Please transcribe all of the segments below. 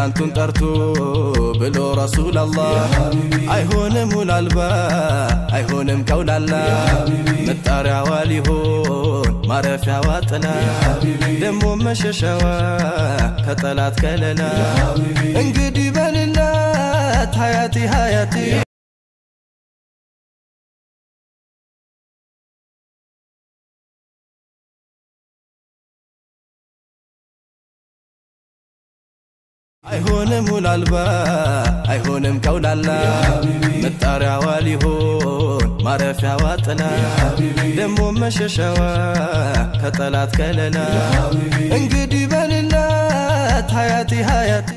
አንቱን ጠርቶ ብሎ ረሱል አላህ አይሆንም ውላልባ አይሆንም ቀውላላ መጣሪያዋ ሊሆን ማረፊያዋ ጥላ ደሞ መሸሻዋ ከጠላት ከለላ እንግዲህ በልላት ሀያቲ ሀያቲ አይሆንም ውላልባ አይሆንም ቀውላላ መጣሪያዋ ሊሆን ማረፊያዋ ጥላ ደሞ መሸሻዋ ከጠላት ከለላ እንግዲህ በልላት ሀያቲ ሀያቲ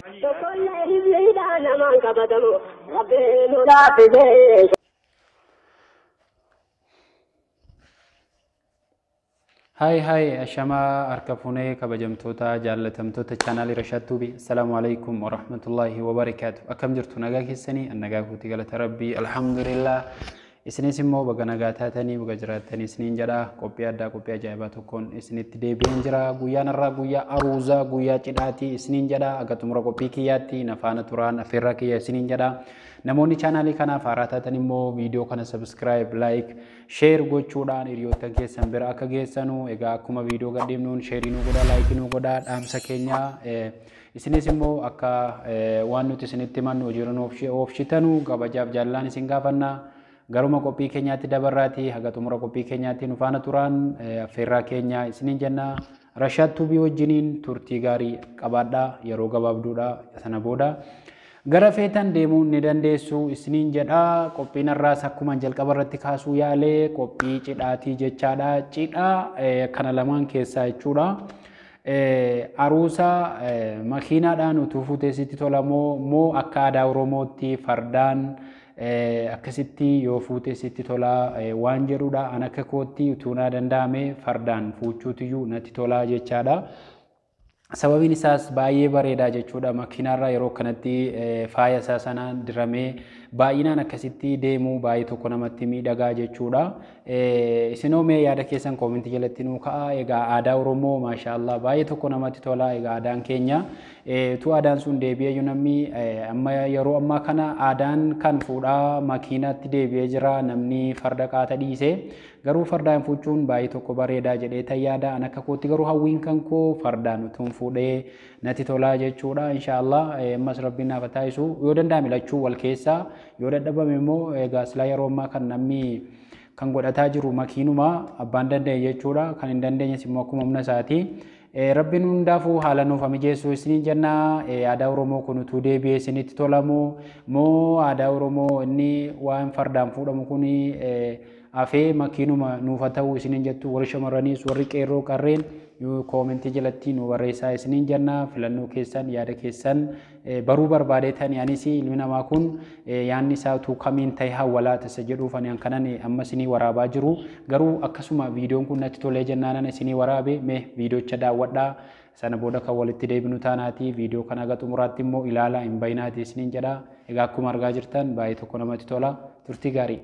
هاي أشما أركفوني كبجمتوتا جالتمتوتا channel رشاتوبي السلام عليكم ورحمة الله وبركاته أكم جرتو نجاك السني النجاك وتقالت ربي الحمد لله إسني سمو بغنغاتاتني بغجراتني سنين جدا كوبيا دا كوبيا جايباتكون إسني تدي بينجرا غويا نرا غويا أروزا غويا چداتي سنين جدا أغتمرا كوبي كياتي نفانا توران أفرا كيا سنين جدا نموني channel kana faaratatani mo video kana subscribe like share gochuudhaan hiriyoota keessan bira akka geessanu egaa akkuma video gadhiifnuun share nu godha like nu godha dhaamsa keenya isinis immoo akka waan nuti isinitti mannu hojiirran oofshitanu gabajaaf jaallaan isin gaafanna garuma qophii keenyaatti dabarraati haga xumura qophii keenyaatti nu faana turaan affeerraa keenya isinin jenna Rashaad Tuubii wajjiniin turtii gaarii qabaadhaa yeroo gabaabduudha sana booda gara feetan deemuun ni dandeessu isiniin jedha qophiin irraas akkuma jalqaba irratti kaasuu yaalee qophii cidhaatii jechaadha cidha kana lamaan keessaa jechuudha aruusa makiinaadhaan utuu fuuteesitti tolamoo moo akka aadaa Oromootti fardaan akkasitti yoo fuuteesitti tolaa waan jedhudha an akka kootti utuu naa danda'ame fardaan fuuchuutiyyuu natti tolaa jechaadha sababin isaas baay'ee bareedaa jechuudha makiinarra yeroo kanatti faaya isaa sanaan diramee baay'inaan akkasitti deemuu baay'ee tokko namatti miidhagaa jechuudha isinoo mee yaada keessan koomentii jalatti nuu ka'a egaa aadaa Oromoo maashaallah baay'ee tokko namatti tola egaa aadaan keenya tu aadaan sun deebi'ee namni amma yeroo ammaa kana aadaan kan fuudhaa makiinatti deebi'ee jira namni farda qaata dhiise garuu fardaan fuuchuun baay'ee tokko bareedaa jedhee tayyaada an akka kootti garuu hawwiin kan koo fardaan utuun fuudhee natti tolaa jechuudha inshallah ammas rabbiin naaf taayisu yoo danda'ame lachuu wal keessaa yoo dadhabame immoo egaa silaa yeroo ammaa kan namni kan godhataa jiru makiinuma abbaan danda'e jechuudha kan hin dandeenyes immoo akkuma humna isaati rabbiin hundaafuu haala nuuf mijeessu isiniin jenna aadaa Oromoo kun utuu deebi'ee isinitti tolamu moo aadaa Oromoo inni waan fardaan fuudhamu kun afee makiinuma nuuf ta'u isiniin jettu warri shamarraniis warri qeerroo qarreen koomentii jalatti nu barreessaa isiniin jenna filannoo keessan yaada keessan baruu barbaadeetan yaanis ilmi namaa kun yaanni isaa utuu kamiin ta'e hawwalaa tasa jedhuuf ani kanan amma isinii waraabaa jiru garuu akkasuma viidiyoon kun natti tolee jennaanan isinii waraabe mee viidiyoocha daawwadhaa sana booda kan walitti deebinu taanaati viidiyoo kana haga xumuraatti immoo ilaalaa hin bayinaati isiniin jedha egaa akkuma argaa jirtan baay'ee tokko namatti tola turtii gaarii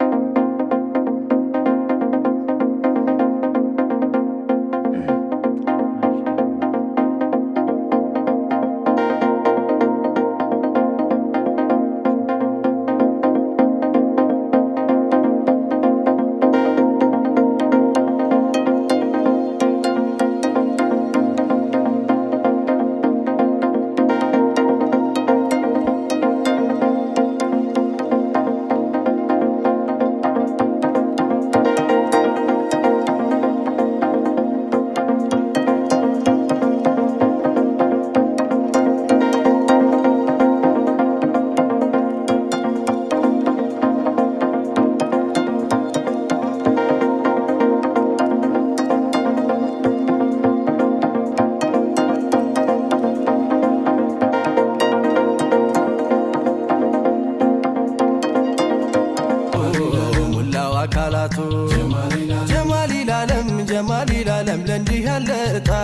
جمالي العالم لندي هلتا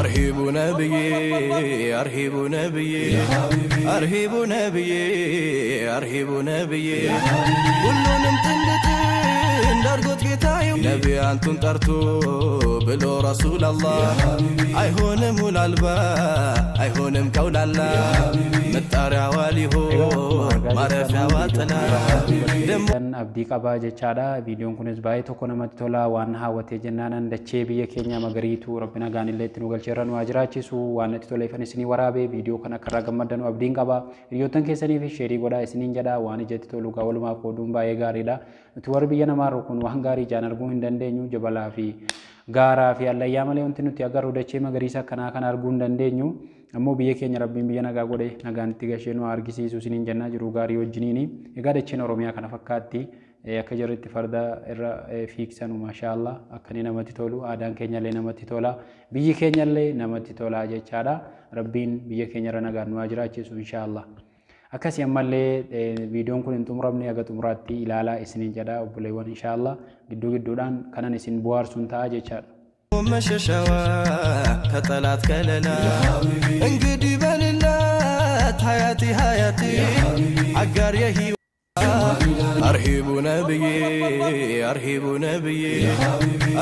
أرهب نبيي أرهب نبيي أرهب نبيي أرهب نبيي كلهم تندتين درجت كتاي نبي أنتم ترتو بلو رسول الله أيهون مول البا አይሆንም ቀውላላ መጣሪያ ዋሊሆን ማረፊያ ዋጥላ ደሞ አብዲ ቀባ ጀቻዳ ቪዲዮን ኩንስ ባይ ተኮነ መጥቶላ ዋና ሀወቴ ጀናናን ደቼ ብየ ኬኛ መገሪቱ ረብና ጋንለት ነው ገልቸራን ዋጅራቺሱ ዋነቲ ቶለ ፈነስኒ ወራቤ ቪዲዮ ከነ ከራ ገመደኑ አብዲን ቀባ ሪዮተን ኬሰኒ ፊ ሼሪ ጎዳ እስኒን ጀዳ ዋን ጀቲ ቶሉ ጋወልማ ቆዱም ባይ ጋሪዳ ትወር ብየና ማሩኩን ዋንጋሪ ጃነርጉ እንደንደኙ ጀበላፊ ጋራ ፊ ያለ ያመለ እንትኑት ያጋሩ ደቼ መገሪሳ ከና ከና አርጉ እንደንደኙ ammo biyya keenya rabbiin biyya nagaa godhe nagaan itti gasheenuu argisiisu siniin jennaa jiru gaarii wajjiniini egaa dacheen oromiyaa kana fakkaatti akka jirritti farda irra fiiksanu maashaallah akkani namatti tolu aadaan keenyallee namatti tola biyyi keenyallee namatti tola jechaadha rabbiin biyya keenya irra nagaan nu jiraachisu inshaallah akkasi ammallee viidiyoon kun hin xumuramne aga xumuraatti ilaalaa isiniin jedha obboleewwan inshaallah gidduu gidduudhaan kanan isin bu'aarsuun ta'a jechaadha مششوا كطلعت كللا انقدي بللات حياتي حياتي عقار يهي أرهب نبيي أرهب نبيي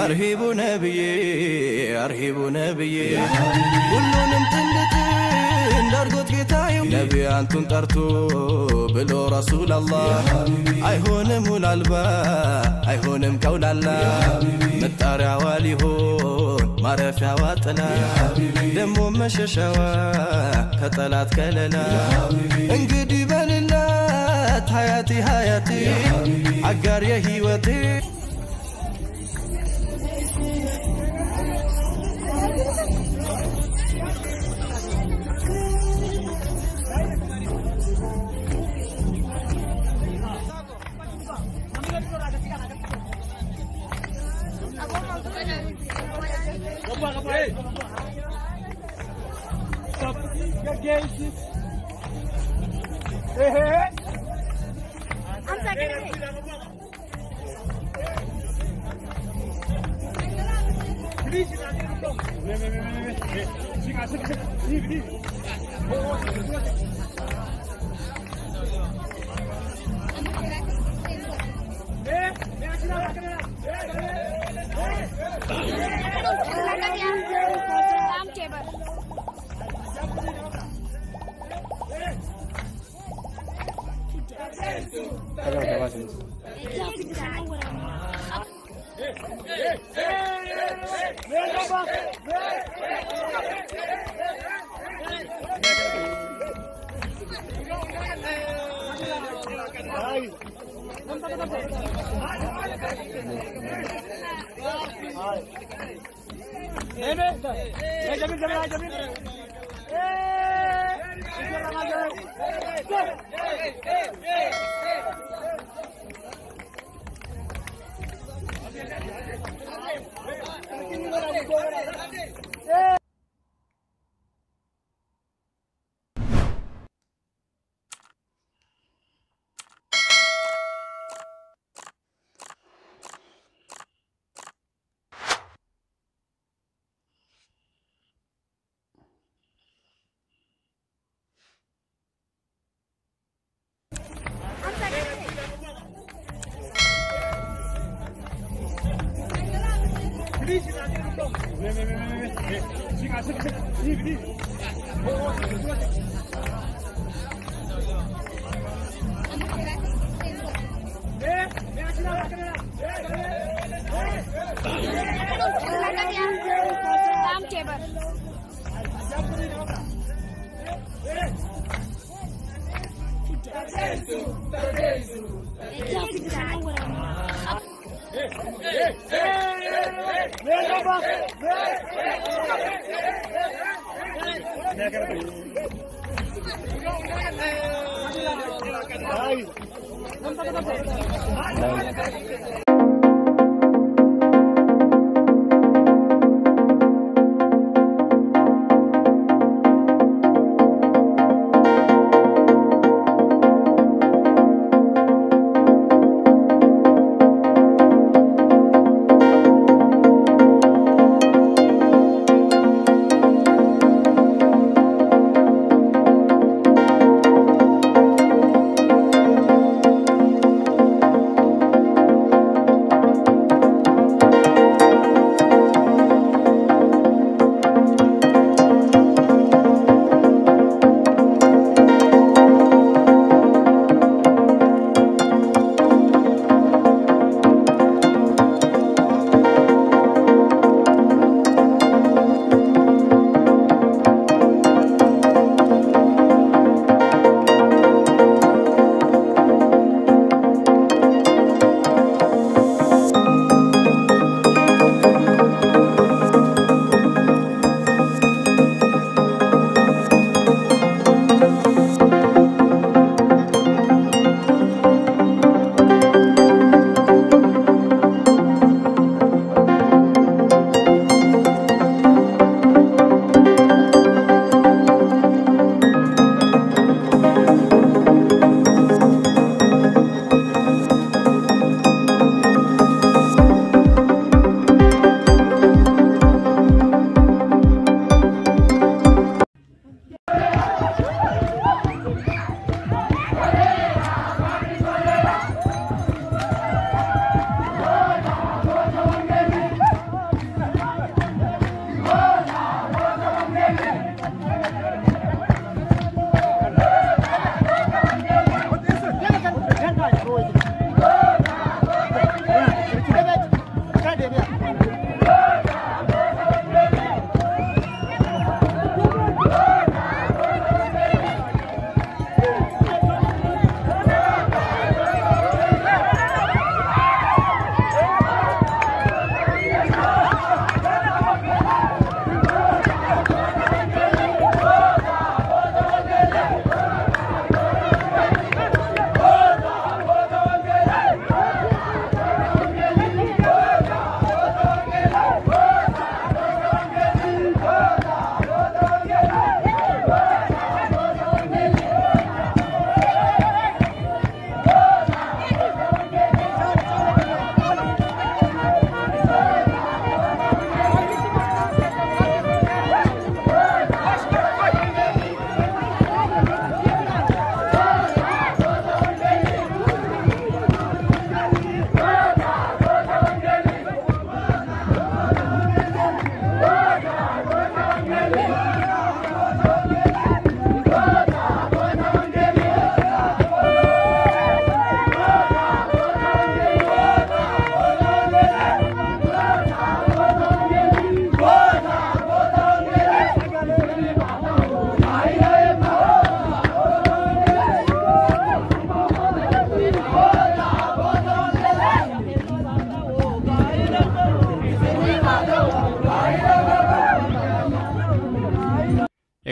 أرهب نبيي أرهب نبيي كلهم تندتين درجت كتاي نبي أنتم ترتو بلو رسول الله أيهون مول البا أيهون كول الله متارع واليهون معرفة وطلا دمو مششوا كطلعت كللا انقدي بللات حياتي حياتي عقار يهيوتي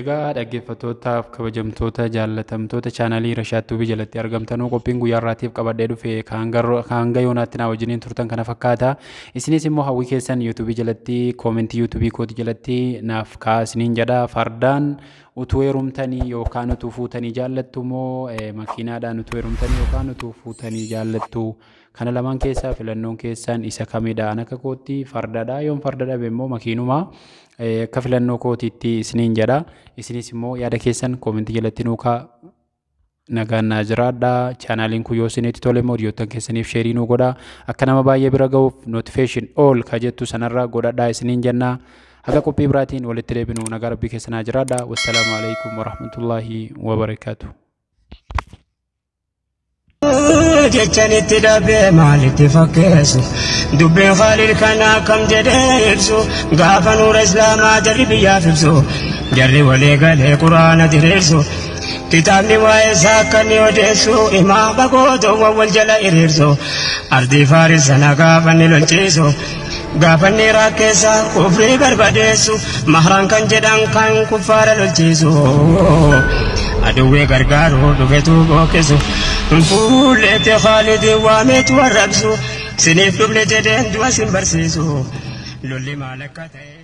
Egaa dhaggeeffattootaaf kabajamtoota jaallatamtoota chaanalii Rashaad Tuubii jalatti argamtanuu qophiin guyyaa irraatiif qabadhee dhufe kan gayoonaatti na wajjiniin turtan kana fakkaata. Isinis immoo hawwii keessan YouTube jalatti koomentii YouTube kooti jalatti naaf kaasniin jedha. Fardaan utuu heerumtanii yookaan utuu fuutanii jaallattu moo makiinaadhaan utuu heerumtanii yookaan utuu fuutanii jaallattu? Kana lamaan keessaa filannoon keessan isa kamidha? Akka kootti fardadha. Yoon farda dhabe immoo makiinuma akka filannoo kootiitti isiniin jedha. Isinis immoo yaada keessan koomentii jalatti nuukaa nagaan naa jiraadha. Chaanaaliin kun yoo isinitti tole immoo hiriyoottan keessaniif sheerii nuu godha. Akka nama baay'ee bira ga'uuf notification all ka jettu sanarra godhadhaa isiniin jenna. Haga qophii biraatiin walitti deebinu nagaa rabbii keessanaa jiraadha. Wassalaamu alaikum warahmatullaahi wabarakaatuh. جتني تدبي مالي تفكسو دبي خالي كنا كم جديبسو غافا نور إسلام جربي يافبسو جري ولي قالي قرآن دريرسو كتابني وايسا كني وديسو إمام بقودو والجلا إريرسو أرضي فارس أنا غافا نلنجيسو غافا نراكيسا كفري برباديسو مهران كان جدان كان كفار للجيسو أدوي غرغارو دفتو بوكسو فولت خالد وامت وربسو سنيف دبل جدين دوا سنبرسيسو لولي مالكته